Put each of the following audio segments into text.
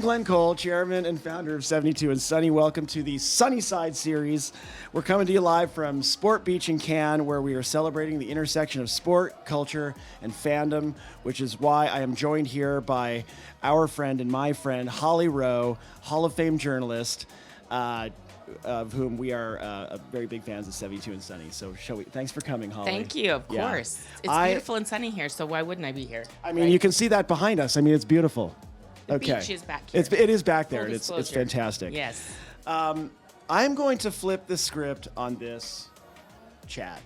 Glenn Cole, chairman and founder of 72andSunny. Welcome to the Sunnyside series. We're coming to you live from Sport Beach in Cannes, where we are celebrating the intersection of sport, culture, and fandom, which is why I am joined here by our friend and my friend, Holly Rowe, Hall of Fame journalist, of whom we are very big fans of 72andSunny. So thanks for coming, Holly. Thank you, of course. It's beautiful and sunny here, so why wouldn't I be here? I mean, you can see that behind us. I mean, it's beautiful. The beach is back here. It is back there, Full and it's disclosure. fantastic. Yes. I'm going to flip the script on this chat.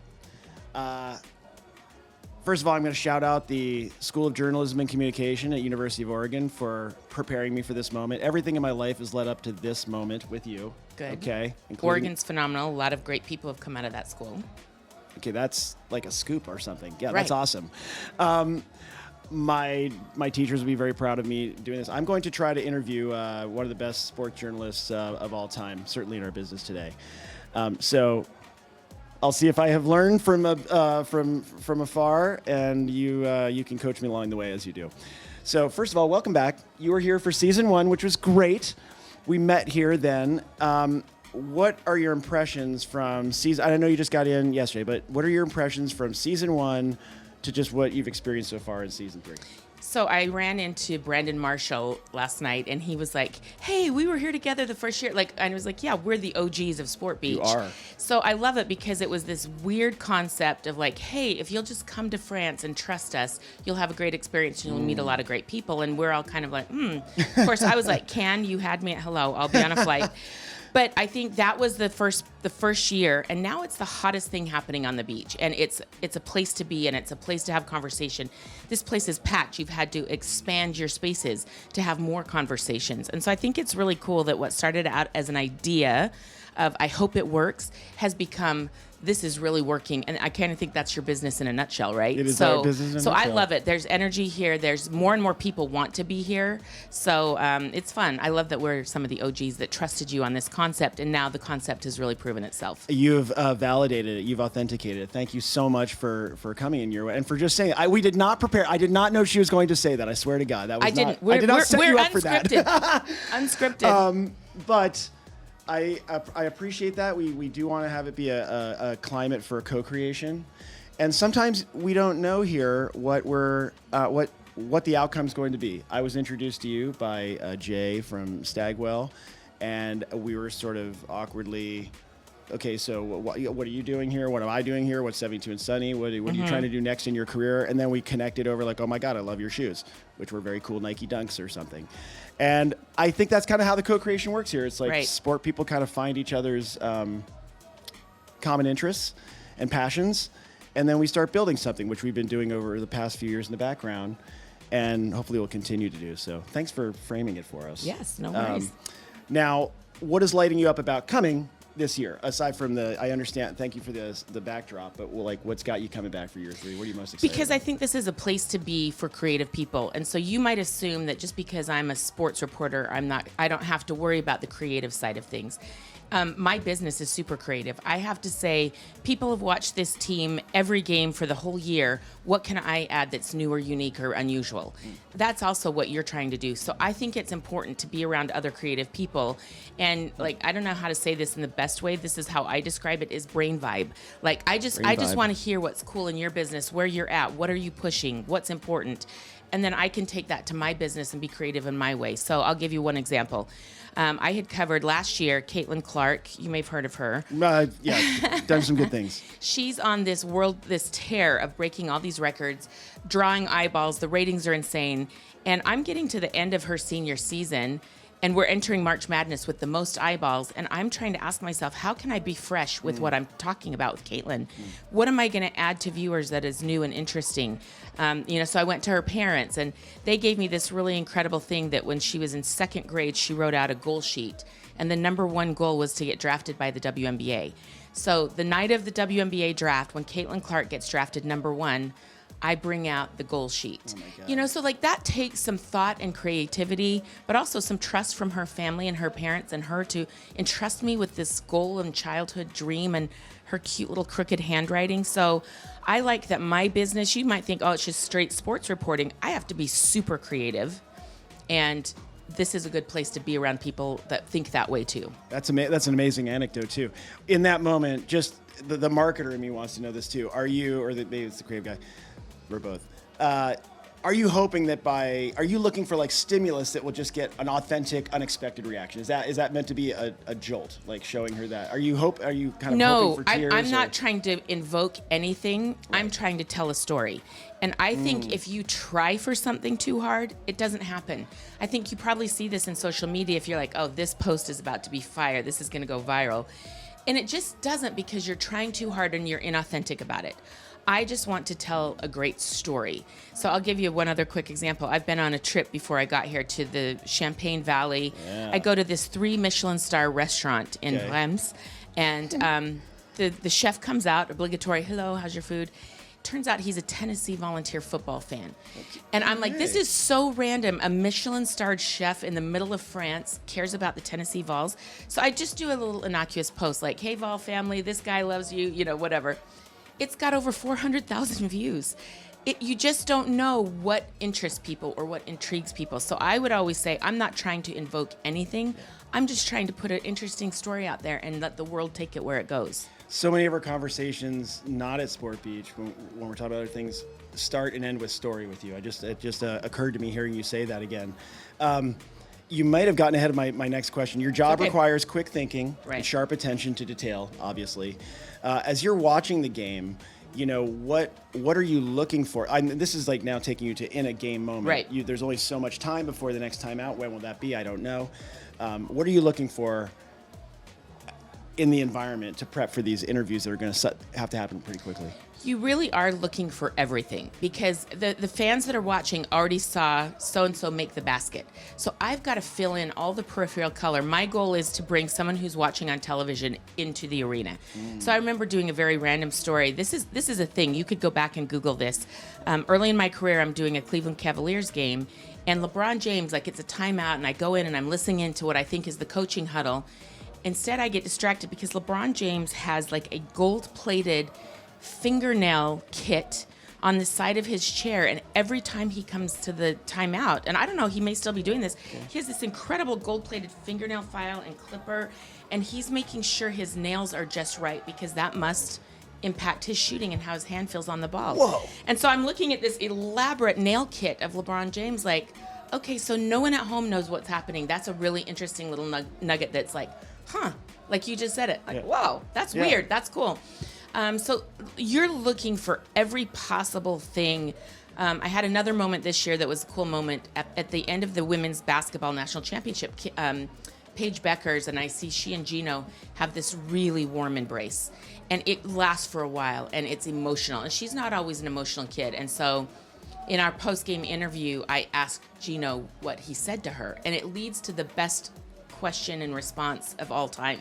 First of all, I'm going to shout out the School of Journalism and Communication at University of Oregon for preparing me for this moment. Everything in my life has led up to this moment with you. Good. Okay. Oregon's phenomenal. A lot of great people have come out of that school. Okay, that's like a scoop or something. Yeah, Right. That's awesome. My teachers will be very proud of me doing this. I'm going to try to interview one of the best sports journalists of all time, certainly in our business today. So I'll see if I have learned from afar, and you can coach me along the way as you do. So first of all, welcome back. You were here for season 1, which was great. We met here then. What are your impressions from season? I know you just got in yesterday, but what are your impressions from season 1 to just what you've experienced so far in season 3? So I ran into Brandon Marshall last night, and he was like, "Hey, we were here together the first year." And I was like, "Yeah, we're the OGs of Sport Beach." You are. So I love it because it was this weird concept of like, "Hey, if you'll just come to France and trust us, you'll have a great experience and you'll meet a lot of great people." And we're all kind of like, Of course, I was like, you had me at hello. I'll be on a flight. But I think that was the first year, and now it's the hottest thing happening on the beach, and it's a place to be, and it's a place to have conversation. This place is packed. You've had to expand your spaces to have more conversations, and so I think it's really cool that what started out as an idea of I hope it works has become this is really working, and I kind of think that's your business in a nutshell, right? It is our business in a So I nutshell. love it. There's energy here. There's more and more people want to be here, so it's fun. I love that we're some of the OGs that trusted you on this concept, and now the concept has really proven itself. You've validated it. You've authenticated it. Thank you so much for coming in your way and for just saying it. We did not prepare. I did not know she was going to say that. I swear to God, that was I didn't. I did not set We're you up for that. Unscripted. But I appreciate that. We do want to have it be a climate for co-creation, and sometimes we don't know here what the outcome's going to be. I was introduced to you by Jay from Stagwell, and we were sort of awkwardly, okay, so what are you doing here? What am I doing here? What's 72andSunny? What are you trying to do next in your career? And then we connected over like, oh my God, I love your shoes, which were very cool Nike Dunks or something. And I think that's kind of how the co-creation works here. It's like Right. sport people kind of find each other's common interests and passions, and then we start building something, which we've been doing over the past few years in the background, and hopefully we'll continue to do so. Thanks for framing it for us. Yes, no worries. Now, what is lighting you up about coming this year? Aside from I understand, thank you for the backdrop, but what's got you coming back for year 3? What are you most excited Because about? I think this is a place to be for creative people. And so you might assume that just because I'm a sports reporter, I don't have to worry about the creative side of things. My business is super creative. I have to say, people have watched this team every game for the whole year. What can I add that's new or unique or unusual? That's also what you're trying to do. So I think it's important to be around other creative people. And I don't know how to say this in the best way. This is how I describe it, is brain vibe. I just vibe. want to hear what's cool in your business, where you're at, what are you pushing, what's important. And then I can take that to my business and be creative in my way. So I'll give you one example. I had covered last year Caitlin Clark. You may have heard of her. Yeah, done some good things. She's on this tear of breaking all these records, drawing eyeballs. The ratings are insane. And I'm getting to the end of her senior season, and we're entering March Madness with the most eyeballs. And I'm trying to ask myself, how can I be fresh with what I'm talking about with Caitlin? What am I going to add to viewers that is new and interesting? So I went to her parents, and they gave me this really incredible thing that when she was in 2nd grade, she wrote out a goal sheet. And the number 1 goal was to get drafted by the WNBA. So the night of the WNBA draft, when Caitlin Clark gets drafted number 1, I bring out the goal sheet. Oh my God. That takes some thought and creativity, but also some trust from her family and her parents and her to entrust me with this goal and childhood dream and her cute little crooked handwriting. So I like that my business, you might think, oh, it's just straight sports reporting. I have to be super creative and this is a good place to be around people that think that way too. That's an amazing anecdote too. In that moment, just the marketer in me wants to know this too. Are you, or maybe it's the creative guy, we're both. Are you hoping that are you looking for like stimulus that will just get an authentic, unexpected reaction? Is that meant to be a jolt, like showing her that? Are you kind of hoping for tears? No, I'm not trying to invoke anything. Right. I'm trying to tell a story. And I think if you try for something too hard, it doesn't happen. I think you probably see this in social media if you're like, oh, this post is about to be fire. This is going to go viral. And it just doesn't, because you're trying too hard and you're inauthentic about it. I just want to tell a great story. So I'll give you one other quick example. I've been on a trip before I got here to the Champagne Valley. Yeah. I go to this 3 Michelin star restaurant in Reims, and the chef comes out, obligatory, hello, how's your food? Turns out he's a Tennessee Volunteer football fan. And I'm like, this is so random. A Michelin-starred chef in the middle of France cares about the Tennessee Vols. So I just do a little innocuous post like, hey, Vol family, this guy loves you, whatever. It's got over 400,000 views. You just don't know what interests people or what intrigues people. So I would always say, I'm not trying to invoke anything. I'm just trying to put an interesting story out there and let the world take it where it goes. So many of our conversations, not at Sport Beach, when we're talking about other things, start and end with story with you. It just occurred to me hearing you say that again. You might have gotten ahead of my next question. Your job requires quick thinking and sharp attention to detail, obviously. As you're watching the game, what are you looking for? This is like now taking you to in a game moment. Right. There's only so much time before the next time out. When will that be? I don't know. What are you looking for in the environment to prep for these interviews that are going to have to happen pretty quickly? You really are looking for everything, because the fans that are watching already saw so-and-so make the basket. So I've got to fill in all the peripheral color. My goal is to bring someone who's watching on television into the arena. So I remember doing a very random story. This is a thing. You could go back and Google this. Early in my career, I'm doing a Cleveland Cavaliers game, and LeBron James, like, it's a timeout, and I go in and I'm listening into what I think is the coaching huddle. Instead, I get distracted because LeBron James has like a gold-plated fingernail kit on the side of his chair, and every time he comes to the timeout, and I don't know, he may still be doing this, he has this incredible gold-plated fingernail file and clipper, and he's making sure his nails are just right, because that must impact his shooting and how his hand feels on the ball. Whoa. And so I'm looking at this elaborate nail kit of LeBron James, like, okay, so no one at home knows what's happening. That's a really interesting little nugget that's like, like you just said it. Like, wow, that's weird. That's cool. So you're looking for every possible thing. I had another moment this year that was a cool moment. At the end of the women's basketball national championship, Paige Beckers, and I see she and Gino have this really warm embrace. And it lasts for a while, and it's emotional. And she's not always an emotional kid. And so in our post-game interview, I asked Gino what he said to her. And it leads to the best question and response of all time.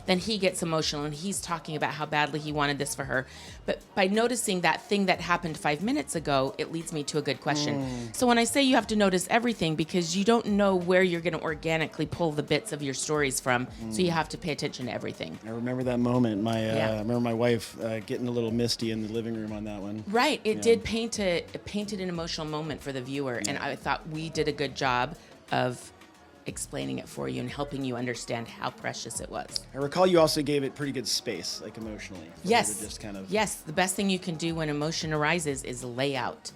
Then he gets emotional and he's talking about how badly he wanted this for her. But by noticing that thing that happened 5 minutes ago, it leads me to a good question. So when I say you have to notice everything, because you don't know where you're going to organically pull the bits of your stories from, so you have to pay attention to everything. I remember that moment. I remember my wife getting a little misty in the living room on that one. Right. It did painted an emotional moment for the viewer, and I thought we did a good job of explaining it for you and helping you understand how precious it was. I recall you also gave it pretty good space, like emotionally. Yes. Just kind of... Yes. The best thing you can do when emotion arises is lay out.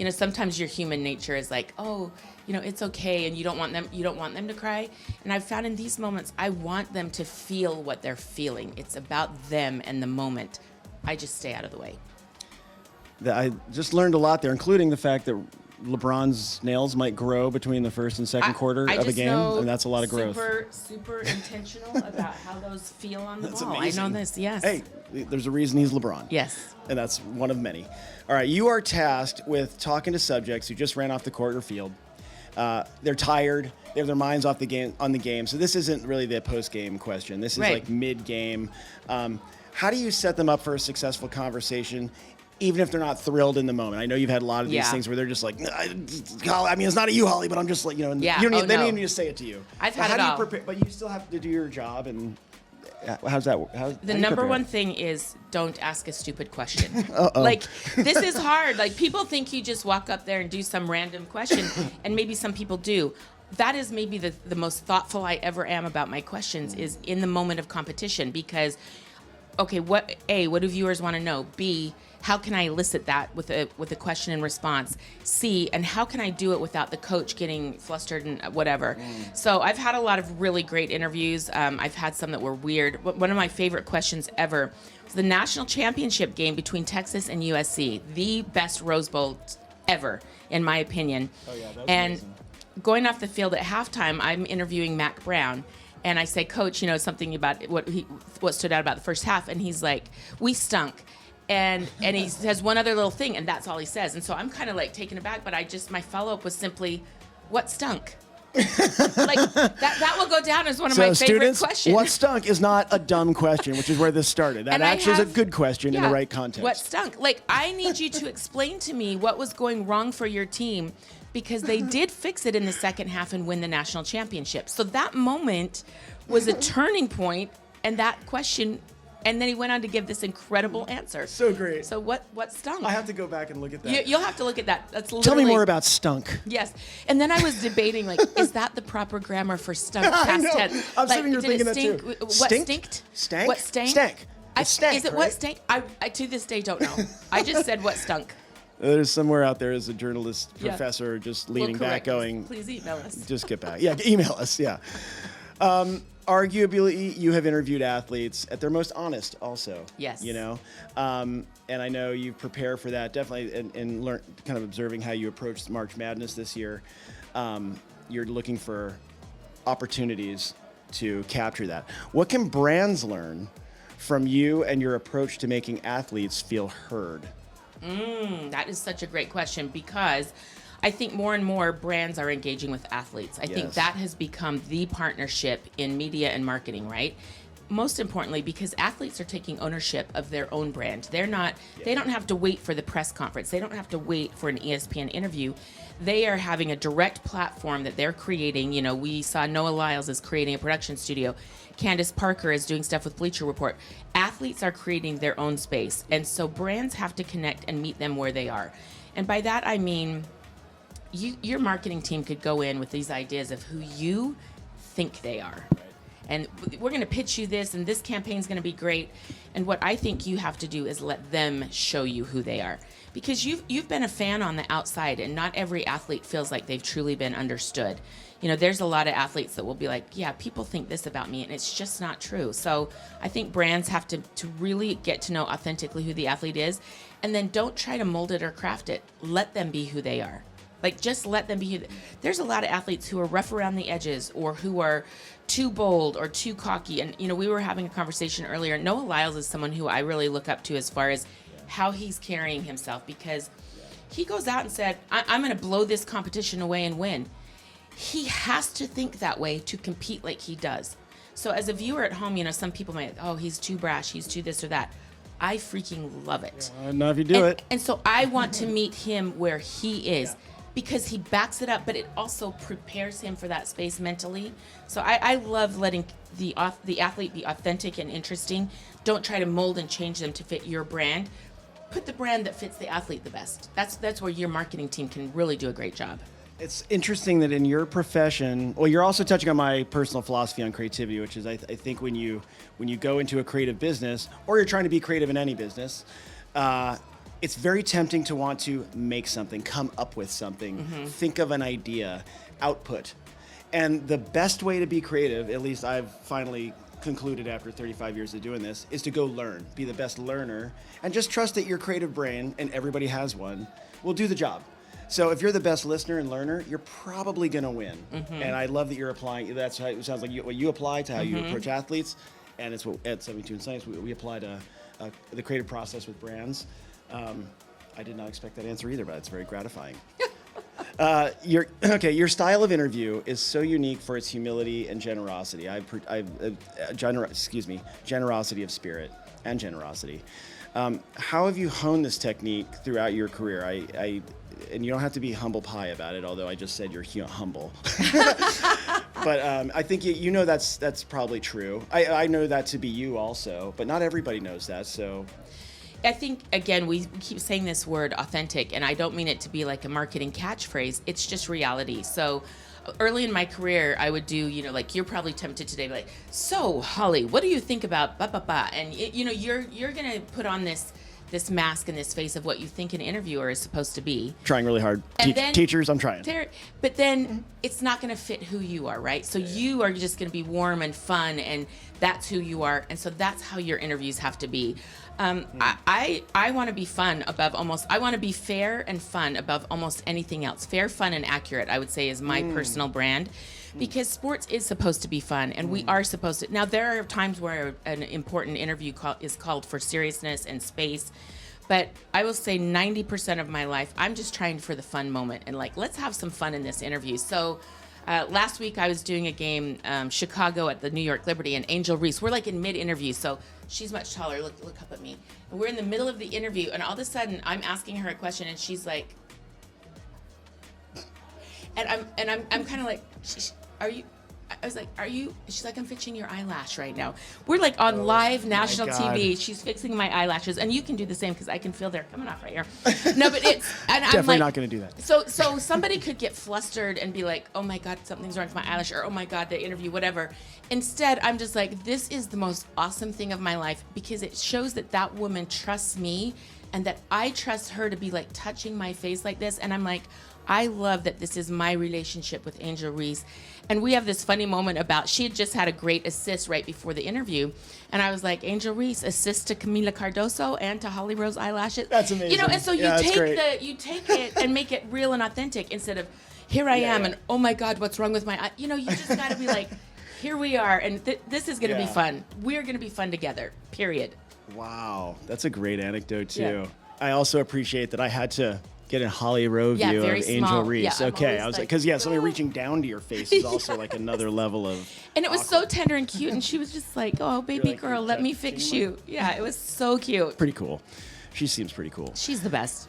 Sometimes your human nature is like, oh, it's okay, and you don't want them to cry. And I've found in these moments, I want them to feel what they're feeling. It's about them and the moment. I just stay out of the way. I just learned a lot there, including the fact that LeBron's nails might grow between the first and second quarter of a game, and that's a lot of growth. Super intentional about how those feel on the ball. Amazing. I know this, yes. Hey, there's a reason he's LeBron. Yes. And that's one of many. All right, you are tasked with talking to subjects who just ran off the court or field. They're tired. They have their minds off on the game. So this isn't really the post-game question. This is like mid-game. How do you set them up for a successful conversation, even if they're not thrilled in the moment? I know you've had a lot of these things where they're just like, I mean, it's not at you, Holly, but I'm just like, they don't even need to say it to you. I've had it all. Prepare? But you still have to do your job, and how's that work? The number one thing is don't ask a stupid question. Like, this is hard. Like, people think you just walk up there and do some random question, and maybe some people do. that is maybe the most thoughtful I ever am about my questions is in the moment of competition, because, okay, what do viewers want to know? B, how can I elicit that with a question and response? C, and how can I do it without the coach getting flustered and whatever? So I've had a lot of really great interviews. I've had some that were weird. One of my favorite questions ever was the national championship game between Texas and USC, the best Rose Bowl ever, in my opinion. Oh yeah, that's and amazing. Going off the field at halftime, I'm interviewing Mac Brown. And I say, Coach, something about what stood out about the first half. And he's like, we stunk. And he says one other little thing, and that's all he says. And so I'm kind of like taken aback, but my follow-up was simply, what stunk? Like, that will go down as one of my favorite students, questions. what stunk is not a dumb question, which is where this started. That And actually is a good question in the right context. What stunk? Like, I need you to explain to me what was going wrong for your team, because they did fix it in the second half and win the national championship. So that moment was a turning point, and that question, and then he went on to give this incredible answer. So great. So what stunk? I have to go back and look at that. You'll have to look at that. That's literally. Tell me more about stunk. Yes. And then I was debating, like, is that the proper grammar for stunk I past know. tense? I'm Like, sitting here did thinking it that too. stink? What Stinked? stinked? Stank? What stank? Stank. It stank, is it right? what stank? I to this day don't know. I just said what stunk. There's somewhere out there as a journalist Yeah. professor just We'll leaning back correct us. going, Please email us. just get back. Yeah, email us, yeah. Arguably, you have interviewed athletes at their most honest also. Yes. And I know you prepare for that, definitely, and learn, kind of observing how you approached March Madness this year. You're looking for opportunities to capture that. What can brands learn from you and your approach to making athletes feel heard? That is such a great question, because I think more and more brands are engaging with athletes. I think Yes. that has become the partnership in media and marketing, right? Most importantly, because athletes are taking ownership of their own brand. They don't have to wait for the press conference. They don't have to wait for an ESPN interview. They are having a direct platform that they're creating. We saw Noah Lyles is creating a production studio. Candace Parker is doing stuff with Bleacher Report. Athletes are creating their own space. And so brands have to connect and meet them where they are. And by that, I mean, your marketing team could go in with these ideas of who you think they are. And we're going to pitch you this, and this campaign's going to be great. And what I think you have to do is let them show you who they are. Because you've been a fan on the outside, and not every athlete feels like they've truly been understood. There's a lot of athletes that will be like, yeah, people think this about me, and it's just not true. So I think brands have to really get to know authentically who the athlete is, and then don't try to mold it or craft it. Let them be who they are. Like, just let them be. There's a lot of athletes who are rough around the edges, or who are too bold or too cocky. And, we were having a conversation earlier. Noah Lyles is someone who I really look up to as far as how he's carrying himself, because he goes out and said, I'm going to blow this competition away and win. He has to think that way to compete like he does. So as a viewer at home, some people might, he's too brash, he's too this or that. I freaking love it. Not if you do it. And so I want to meet him where he is. Because he backs it up, but it also prepares him for that space mentally. So I love letting the athlete be authentic and interesting. Don't try to mold and change them to fit your brand. Put the brand that fits the athlete the best. That's where your marketing team can really do a great job. It's interesting that in your profession, well, you're also touching on my personal philosophy on creativity, which is I think when you go into a creative business, or you're trying to be creative in any business, it's very tempting to want to make something, come up with something, think of an idea, output. And the best way to be creative, at least I've finally concluded after 35 years of doing this, is to go learn, be the best learner, and just trust that your creative brain, and everybody has one, will do the job. So if you're the best listener and learner, you're probably going to win. And I love that you're applying. That's how it sounds like what you apply to how you approach athletes, and it's what at 72andSunny we apply to the creative process with brands. I did not expect that answer either, but it's very gratifying. Your style of interview is so unique for its humility and generosity. Generosity of spirit and generosity. How have you honed this technique throughout your career? And you don't have to be humble pie about it, although I just said you're humble. But I think you know that's probably true. I know that to be you also, but not everybody knows that. So I think, again, we keep saying this word authentic, and I don't mean it to be like a marketing catchphrase. It's just reality. So early in my career, I would do, like you're probably tempted today, like, so Holly, what do you think about ba ba ba? And you're gonna put on this mask and this face of what you think an interviewer is supposed to be. Trying really hard. And then Teachers, I'm trying. But then it's not going to fit who you are, right? So you are just going to be warm and fun, and that's who you are. And so that's how your interviews have to be. I want to be fun above almost. I want to be fair and fun above almost anything else. Fair, fun, and accurate, I would say, is my personal brand. Because sports is supposed to be fun, and we are supposed to. Now, there are times where an important interview is called for seriousness and space, but I will say 90% of my life, I'm just trying for the fun moment, and like, let's have some fun in this interview. So last week, I was doing a game, Chicago at the New York Liberty, and Angel Reese, we're like in mid-interview, so she's much taller, look up at me. And we're in the middle of the interview, and all of a sudden, I'm asking her a question, and she's like, and I'm kind of like, are you? I was like, are you? She's like, I'm fixing your eyelash right now. We're like on live national TV. She's fixing my eyelashes, and you can do the same because I can feel they're coming off right here. No, but it's and definitely I'm like, not going to do that. So somebody could get flustered and be like, oh my God, something's wrong with my eyelash, or oh my God, the interview, whatever. Instead, I'm just like, this is the most awesome thing of my life because it shows that woman trusts me, and that I trust her to be like touching my face like this, and I'm like, I love that this is my relationship with Angel Reese. And we have this funny moment about, she had just had a great assist right before the interview. And I was like, Angel Reese, assist to Camila Cardoso and to Holly Rose Eyelashes. That's amazing. And so you take it and make it real and authentic instead of, here I am and oh my God, what's wrong with my eye? You just gotta be like, here we are and this is gonna be fun. We're gonna be fun together, period. Wow, that's a great anecdote too. Yeah. I also appreciate that I had to get a Holly Rowe view very of Angel small. Reese. Yeah, okay, I was like, because somebody reaching down to your face is also like another level of. And it was so tender and cute, and she was just like, "Oh, baby like, girl, let me fix you." Yeah, it was so cute. Pretty cool. She seems pretty cool. She's the best.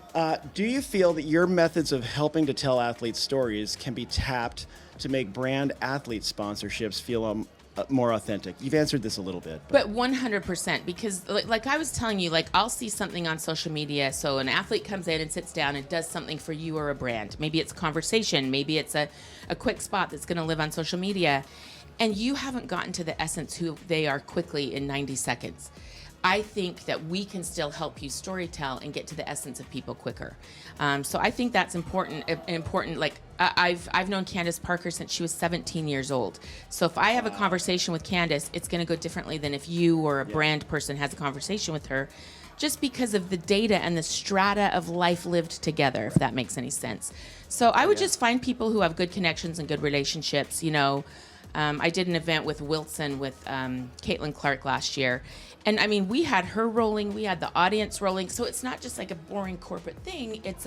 Do you feel that your methods of helping to tell athletes' stories can be tapped to make brand athlete sponsorships feel more authentic? You've answered this a little bit. But 100%, because like I was telling you, like I'll see something on social media. So an athlete comes in and sits down and does something for you or a brand. Maybe it's conversation. Maybe it's a quick spot that's going to live on social media. And you haven't gotten to the essence who they are quickly in 90 seconds. I think that we can still help you storytell and get to the essence of people quicker. So I think that's important. Like I've known Candace Parker since she was 17 years old. So if I have a conversation with Candace, it's going to go differently than if you or a brand person has a conversation with her, just because of the data and the strata of life lived together, if that makes any sense. So I would just find people who have good connections and good relationships. I did an event with Wilson with Caitlin Clark last year. And I mean, we had her rolling, we had the audience rolling. So it's not just like a boring corporate thing. It's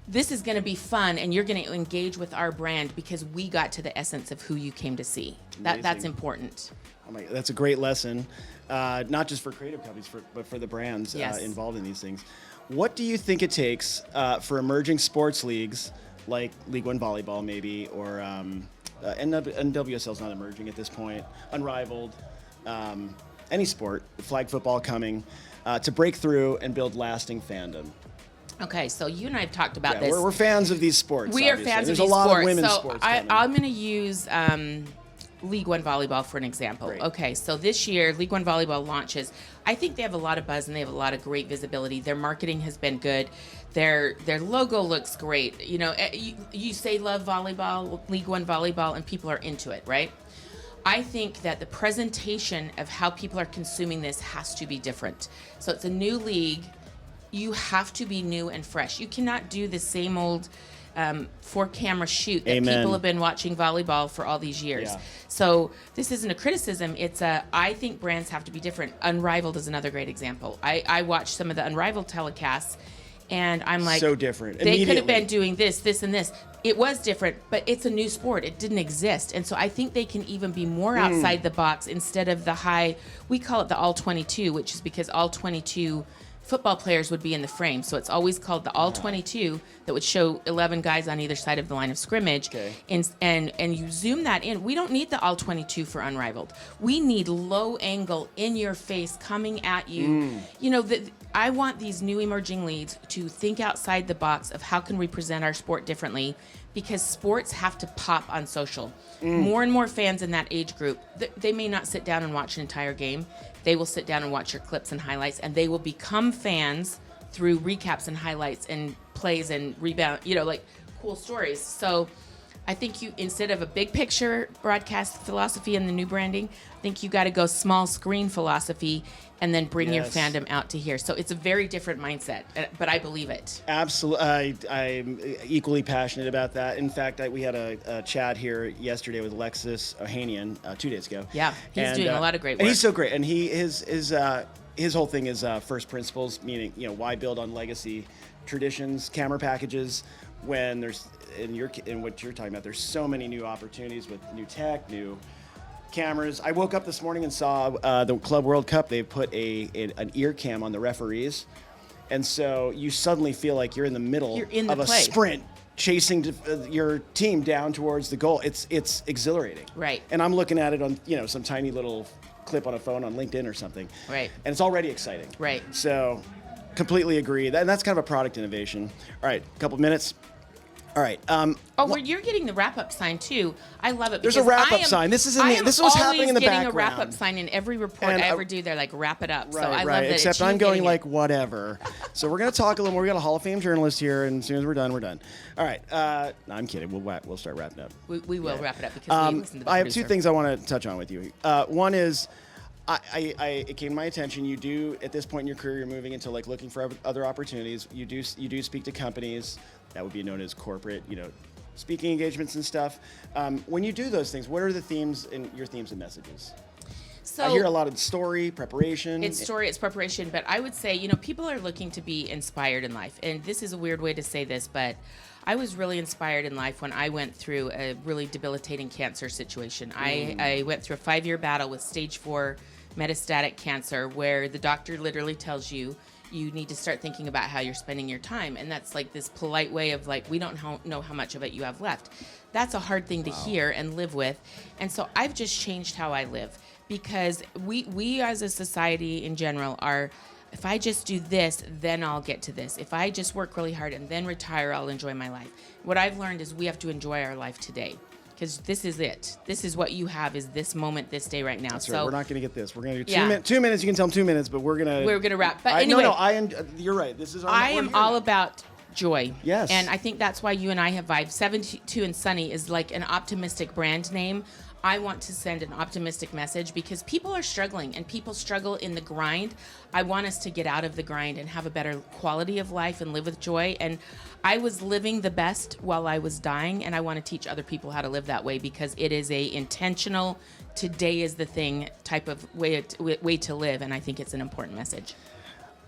this is going to be fun and you're going to engage with our brand because we got to the essence of who you came to see. That's important. Oh my, that's a great lesson, not just for creative companies, but for the brands involved in these things. What do you think it takes for emerging sports leagues like League One Volleyball maybe, or NWSL is not emerging at this point, Unrivaled, any sport, flag football coming, to break through and build lasting fandom? Okay, so you and I have talked about this. We're fans of these sports. We obviously. are fans There's of these sports. There's a lot of women's so sports I'm going to use League One Volleyball for an example. Great. Okay, so this year, League One Volleyball launches. I think they have a lot of buzz and they have a lot of great visibility. Their marketing has been good. Their logo looks great. You say love volleyball, League One Volleyball, and people are into it, right? I think that the presentation of how people are consuming this has to be different. So it's a new league. You have to be new and fresh. You cannot do the same old 4-camera shoot that people have been watching volleyball for all these years. Yeah. So this isn't a criticism. I think brands have to be different. Unrivaled is another great example. I watched some of the Unrivaled telecasts, and I'm like, so different. They could have been doing this, and this. It was different, but it's a new sport. It didn't exist. And so I think they can even be more outside the box instead of the high, we call it the all 22, which is because all 22 football players would be in the frame. So it's always called the all 22 that would show 11 guys on either side of the line of scrimmage. Okay. And you zoom that in. We don't need the all 22 for Unrivaled. We need low angle in your face coming at you. I want these new emerging leagues to think outside the box of how can we present our sport differently, because sports have to pop on social. More and more fans in that age group, they may not sit down and watch an entire game. They will sit down and watch your clips and highlights, and they will become fans through recaps and highlights and plays and rebound, like cool stories. So I think you, instead of a big picture broadcast philosophy and the new branding, I think you got to go small screen philosophy and then bring your fandom out to here. So it's a very different mindset, but I believe it. Absolutely. I'm equally passionate about that. In fact, we had a chat here yesterday with Alexis Ohanian 2 days ago. Yeah, he's doing a lot of great work. And he's so great. And his whole thing is first principles, meaning, why build on legacy traditions, camera packages, when there's, in what you're talking about, there's so many new opportunities with new tech, new cameras. I woke up this morning and saw the Club World Cup. They put an ear cam on the referees, and so you suddenly feel like you're in the middle of a sprint, chasing your team down towards the goal. It's exhilarating, right? And I'm looking at it on some tiny little clip on a phone on LinkedIn or something, right? And it's already exciting, right? So, completely agree. And that's kind of a product innovation. All right, a couple minutes. All right. You're getting the wrap-up sign too. I love it. There's a wrap-up sign. This is what's happening in the background. I'm getting a wrap-up sign in every report I ever do. They're like, wrap it up. Right, so I love that. Except I'm going like, whatever. So we're going to talk a little more. We got a Hall of Fame journalist here, and as soon as we're done, we're done. All right. No, I'm kidding. We'll start wrapping up. We will wrap it up because we listen to the I have producer. 2 things I want to touch on with you. One is, it came to my attention. You do, at this point in your career, you're moving into like looking for other opportunities. You do speak to companies that would be known as corporate, speaking engagements and stuff. When you do those things, what are the themes and your themes and messages? So I hear a lot of story, preparation. It's story, it's preparation, but I would say, people are looking to be inspired in life. And this is a weird way to say this, but I was really inspired in life when I went through a really debilitating cancer situation. I went through a 5-year battle with stage 4 metastatic cancer, where the doctor literally tells you need to start thinking about how you're spending your time. And that's like this polite way of like, we don't know how much of it you have left. That's a hard thing to hear and live with. And so I've just changed how I live, because we as a society in general are, if I just do this, then I'll get to this. If I just work really hard and then retire, I'll enjoy my life. What I've learned is we have to enjoy our life today. Because this is it. This is what you have, is this moment, this day right now. That's so right. We're not going to get this. We're going to do 2 minutes. You can tell them 2 minutes, but we're going to wrap. But anyway, you're right. This is. I am all about joy. Yes. And I think that's why you and I have vibed. 72andSunny is like an optimistic brand name. I want to send an optimistic message, because people are struggling and people struggle in the grind. I want us to get out of the grind and have a better quality of life and live with joy. And I was living the best while I was dying, and I want to teach other people how to live that way, because it is a intentional, today is the thing type of way to live, and I think it's an important message.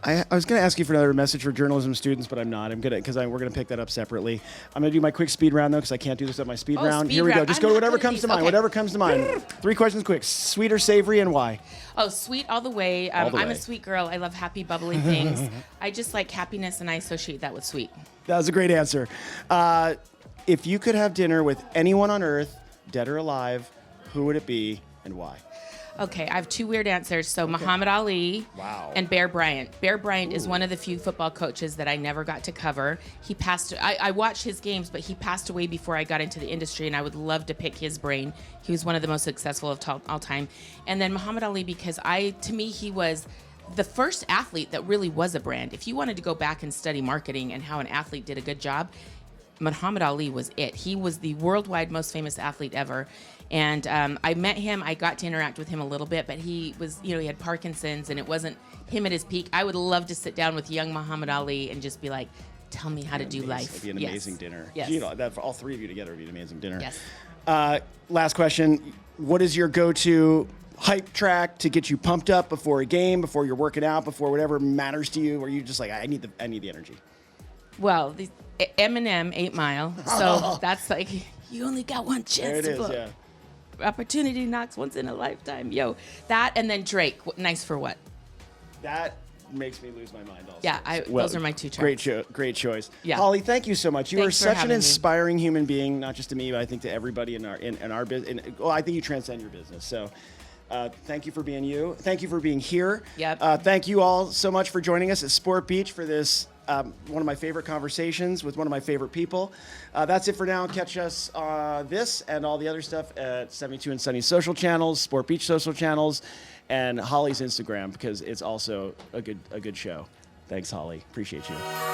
I was going to ask you for another message for journalism students, but I'm not. I'm going to we're going to pick that up separately. I'm going to do my quick speed round though, because I can't do this at my speed round. Speed Here we go. round. Just I'm go to not whatever good at comes these. to mind. Okay. Whatever comes to mind. 3 questions quick. Sweet or savory, and why? Oh, sweet all the way. All the I'm way. a sweet girl. I love happy, bubbly things. I just like happiness, and I associate that with sweet. That was a great answer. If you could have dinner with anyone on earth, dead or alive, who would it be and why? Okay, I have 2 weird answers. So Muhammad Ali and Bear Bryant. Bear Bryant is one of the few football coaches that I never got to cover. He passed. I watched his games, but he passed away before I got into the industry, and I would love to pick his brain. He was one of the most successful of all time. And then Muhammad Ali, because to me, he was the first athlete that really was a brand. If you wanted to go back and study marketing and how an athlete did a good job, Muhammad Ali was it. He was the worldwide most famous athlete ever. And I met him. I got to interact with him a little bit, but he was, he had Parkinson's, and it wasn't him at his peak. I would love to sit down with young Muhammad Ali and just be like, tell me how to do life. It'd be an amazing dinner. Yes. That for all 3 of you together would be an amazing dinner. Yes. Last question. What is your go-to hype track to get you pumped up before a game, before you're working out, before whatever matters to you, where you just like, I need the energy? Well, Eminem, 8 Mile. So that's like, you only got one chance to book. Yeah. Opportunity knocks once in a lifetime. Yo, that, and then Drake, Nice for What? That makes me lose my mind also. Yeah, those are my 2 tracks. Great choice. Yeah. Holly, thank you so much. You Thanks are for such an having me. inspiring human being, not just to me, but I think to everybody in our business. Well, I think you transcend your business. So Thank you for being you. Thank you for being here. Yep. Thank you all so much for joining us at Sport Beach for this one of my favorite conversations with one of my favorite people. That's it for now. Catch us this and all the other stuff at 72 and Sunny social channels, Sport Beach social channels, and Holly's Instagram because it's also a good show. Thanks, Holly. Appreciate you.